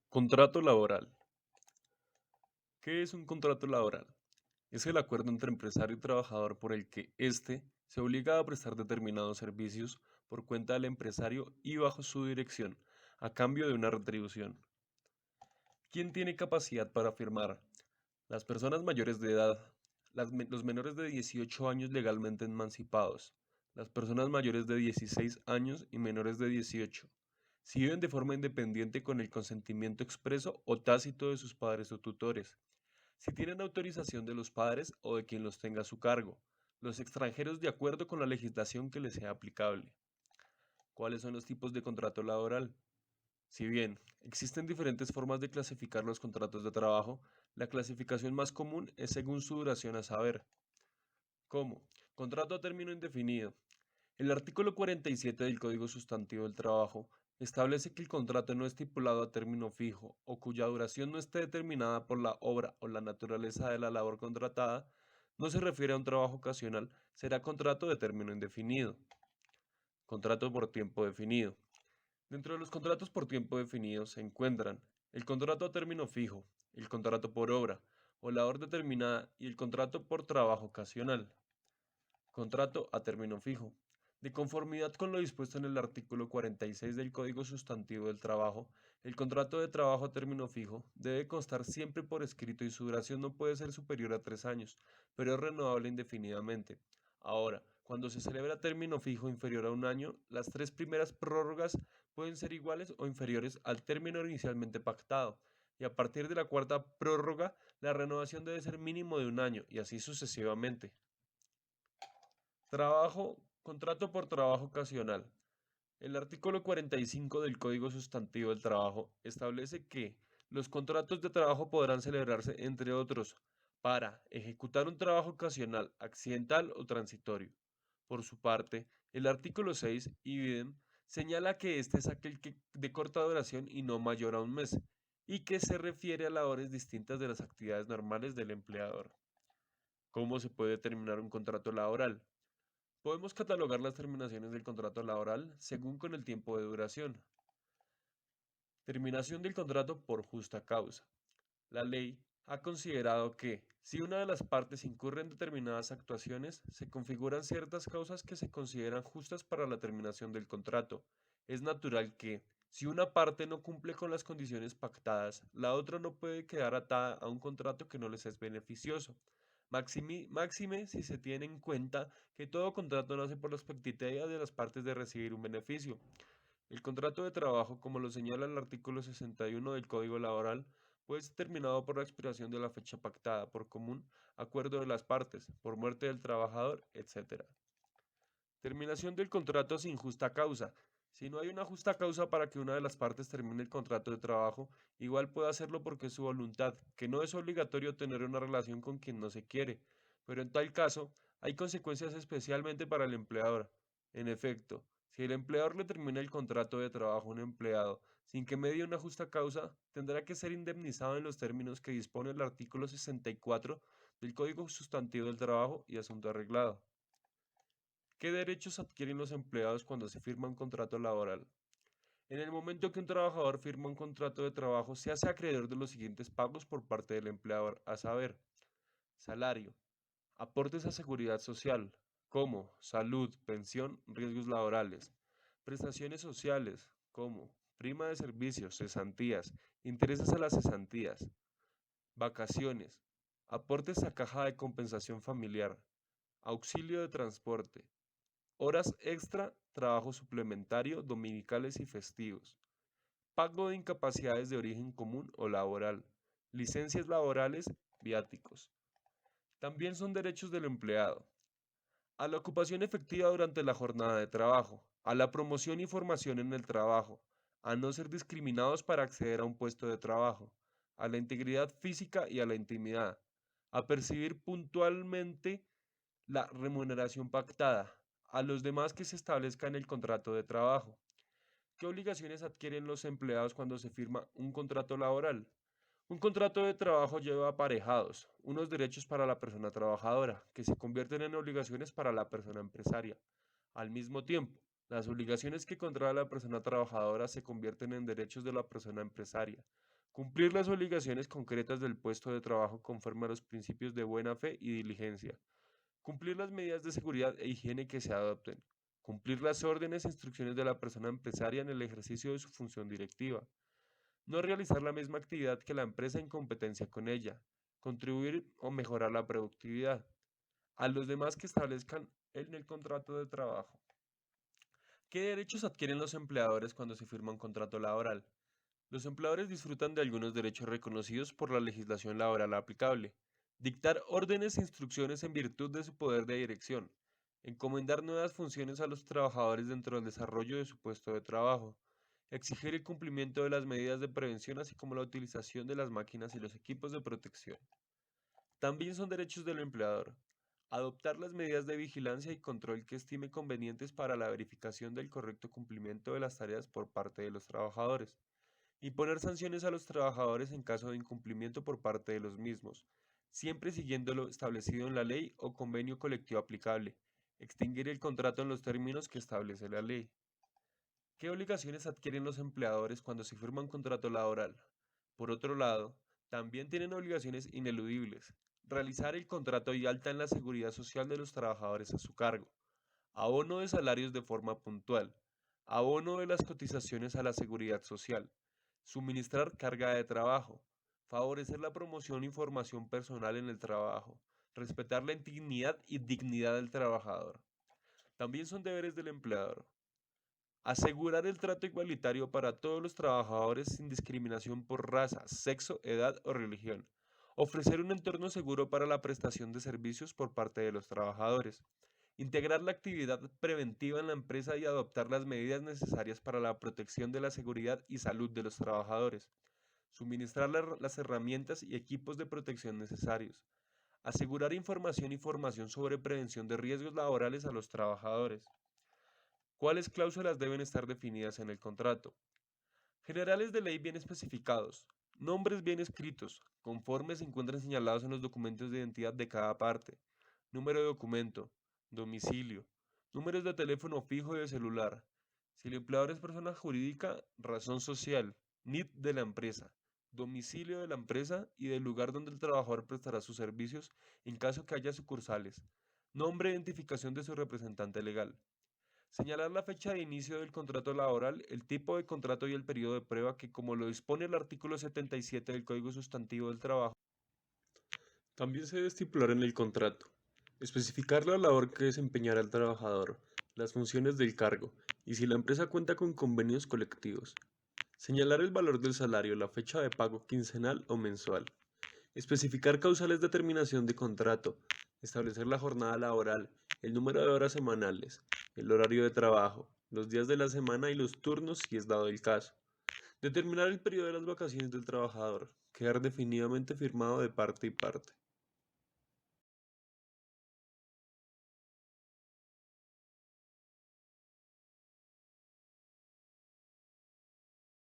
Contrato laboral. ¿Qué es un contrato laboral? Es el acuerdo entre empresario y trabajador por el que éste se obliga a prestar determinados servicios por cuenta del empresario y bajo su dirección, a cambio de una retribución. ¿Quién tiene capacidad para firmar? Las personas mayores de edad, los menores de 18 años legalmente emancipados, las personas mayores de 16 años y menores de 18, si viven de forma independiente con el consentimiento expreso o tácito de sus padres o tutores, si tienen autorización de los padres o de quien los tenga a su cargo, los extranjeros de acuerdo con la legislación que les sea aplicable. ¿Cuáles son los tipos de contrato laboral? Si bien existen diferentes formas de clasificar los contratos de trabajo, la clasificación más común es según su duración, a saber, ¿cómo? Contrato a término indefinido. El artículo 47 del Código Sustantivo del Trabajo establece que el contrato no estipulado a término fijo o cuya duración no esté determinada por la obra o la naturaleza de la labor contratada no se refiere a un trabajo ocasional, será contrato de término indefinido. Contrato por tiempo definido. Dentro de los contratos por tiempo definido se encuentran el contrato a término fijo, el contrato por obra o labor determinada y el contrato por trabajo ocasional. Contrato a término fijo. De conformidad con lo dispuesto en el artículo 46 del Código Sustantivo del Trabajo, el contrato de trabajo a término fijo debe constar siempre por escrito y su duración no puede ser superior a 3 años, pero es renovable indefinidamente. Ahora, cuando se celebra término fijo inferior a un año, las tres primeras prórrogas pueden ser iguales o inferiores al término inicialmente pactado, y a partir de la cuarta prórroga, la renovación debe ser mínimo de un año, y así sucesivamente. Contrato por trabajo ocasional. El artículo 45 del Código Sustantivo del Trabajo establece que los contratos de trabajo podrán celebrarse, entre otros, para ejecutar un trabajo ocasional, accidental o transitorio. Por su parte, el artículo 6, idem, señala que este es aquel que de corta duración y no mayor a un mes, y que se refiere a labores distintas de las actividades normales del empleador. ¿Cómo se puede determinar un contrato laboral? Podemos catalogar las terminaciones del contrato laboral según con el tiempo de duración. Terminación del contrato por justa causa. La ley ha considerado que, si una de las partes incurre en determinadas actuaciones, se configuran ciertas causas que se consideran justas para la terminación del contrato. Es natural que, si una parte no cumple con las condiciones pactadas, la otra no puede quedar atada a un contrato que no les es beneficioso. Máxime si se tiene en cuenta que todo contrato nace por la expectativa de las partes de recibir un beneficio. El contrato de trabajo, como lo señala el artículo 61 del Código Laboral, puede ser terminado por la expiración de la fecha pactada por común acuerdo de las partes, por muerte del trabajador, etc. Terminación del contrato sin justa causa. Si no hay una justa causa para que una de las partes termine el contrato de trabajo, igual puede hacerlo porque es su voluntad, que no es obligatorio tener una relación con quien no se quiere, pero en tal caso hay consecuencias especialmente para el empleador. En efecto, si el empleador le termina el contrato de trabajo a un empleado sin que medie una justa causa, tendrá que ser indemnizado en los términos que dispone el artículo 64 del Código Sustantivo del Trabajo y Asunto Arreglado. ¿Qué derechos adquieren los empleados cuando se firma un contrato laboral? En el momento que un trabajador firma un contrato de trabajo, se hace acreedor de los siguientes pagos por parte del empleador, a saber, salario, aportes a seguridad social, como salud, pensión, riesgos laborales, prestaciones sociales, como prima de servicios, cesantías, intereses a las cesantías, vacaciones, aportes a caja de compensación familiar, auxilio de transporte, horas extra, trabajo suplementario, dominicales y festivos. Pago de incapacidades de origen común o laboral. Licencias laborales, viáticos. También son derechos del empleado. A la ocupación efectiva durante la jornada de trabajo. A la promoción y formación en el trabajo. A no ser discriminados para acceder a un puesto de trabajo. A la integridad física y a la intimidad. A percibir puntualmente la remuneración pactada, a los demás que se establezca en el contrato de trabajo. ¿Qué obligaciones adquieren los empleados cuando se firma un contrato laboral? Un contrato de trabajo lleva aparejados unos derechos para la persona trabajadora, que se convierten en obligaciones para la persona empresaria. Al mismo tiempo, las obligaciones que contrae la persona trabajadora se convierten en derechos de la persona empresaria. Cumplir las obligaciones concretas del puesto de trabajo conforme a los principios de buena fe y diligencia. Cumplir las medidas de seguridad e higiene que se adopten. Cumplir las órdenes e instrucciones de la persona empresaria en el ejercicio de su función directiva. No realizar la misma actividad que la empresa en competencia con ella. Contribuir o mejorar la productividad. A los demás que establezcan en el contrato de trabajo. ¿Qué derechos adquieren los empleadores cuando se firma un contrato laboral? Los empleadores disfrutan de algunos derechos reconocidos por la legislación laboral aplicable. Dictar órdenes e instrucciones en virtud de su poder de dirección. Encomendar nuevas funciones a los trabajadores dentro del desarrollo de su puesto de trabajo. Exigir el cumplimiento de las medidas de prevención así como la utilización de las máquinas y los equipos de protección. También son derechos del empleador. Adoptar las medidas de vigilancia y control que estime convenientes para la verificación del correcto cumplimiento de las tareas por parte de los trabajadores. Imponer sanciones a los trabajadores en caso de incumplimiento por parte de los mismos, siempre siguiendo lo establecido en la ley o convenio colectivo aplicable. Extinguir el contrato en los términos que establece la ley. ¿Qué obligaciones adquieren los empleadores cuando se firma un contrato laboral? Por otro lado, también tienen obligaciones ineludibles. Realizar el contrato y alta en la seguridad social de los trabajadores a su cargo. Abono de salarios de forma puntual. Abono de las cotizaciones a la seguridad social. Suministrar carga de trabajo. Favorecer la promoción y formación personal en el trabajo. Respetar la intimidad y dignidad del trabajador. También son deberes del empleador. Asegurar el trato igualitario para todos los trabajadores sin discriminación por raza, sexo, edad o religión. Ofrecer un entorno seguro para la prestación de servicios por parte de los trabajadores. Integrar la actividad preventiva en la empresa y adoptar las medidas necesarias para la protección de la seguridad y salud de los trabajadores. Suministrar las herramientas y equipos de protección necesarios. Asegurar información y formación sobre prevención de riesgos laborales a los trabajadores. ¿Cuáles cláusulas deben estar definidas en el contrato? Generales de ley bien especificados. Nombres bien escritos, conforme se encuentran señalados en los documentos de identidad de cada parte. Número de documento. Domicilio. Números de teléfono fijo y de celular. Si el empleador es persona jurídica, razón social. NIT de la empresa. Domicilio de la empresa y del lugar donde el trabajador prestará sus servicios en caso que haya sucursales. Nombre e identificación de su representante legal. Señalar la fecha de inicio del contrato laboral, el tipo de contrato y el periodo de prueba que, como lo dispone el artículo 77 del Código Sustantivo del Trabajo, también se debe estipular en el contrato. Especificar la labor que desempeñará el trabajador, las funciones del cargo y si la empresa cuenta con convenios colectivos. Señalar el valor del salario, la fecha de pago quincenal o mensual. Especificar causales de terminación de contrato, establecer la jornada laboral, el número de horas semanales, el horario de trabajo, los días de la semana y los turnos si es dado el caso. Determinar el periodo de las vacaciones del trabajador, quedar definitivamente firmado de parte y parte.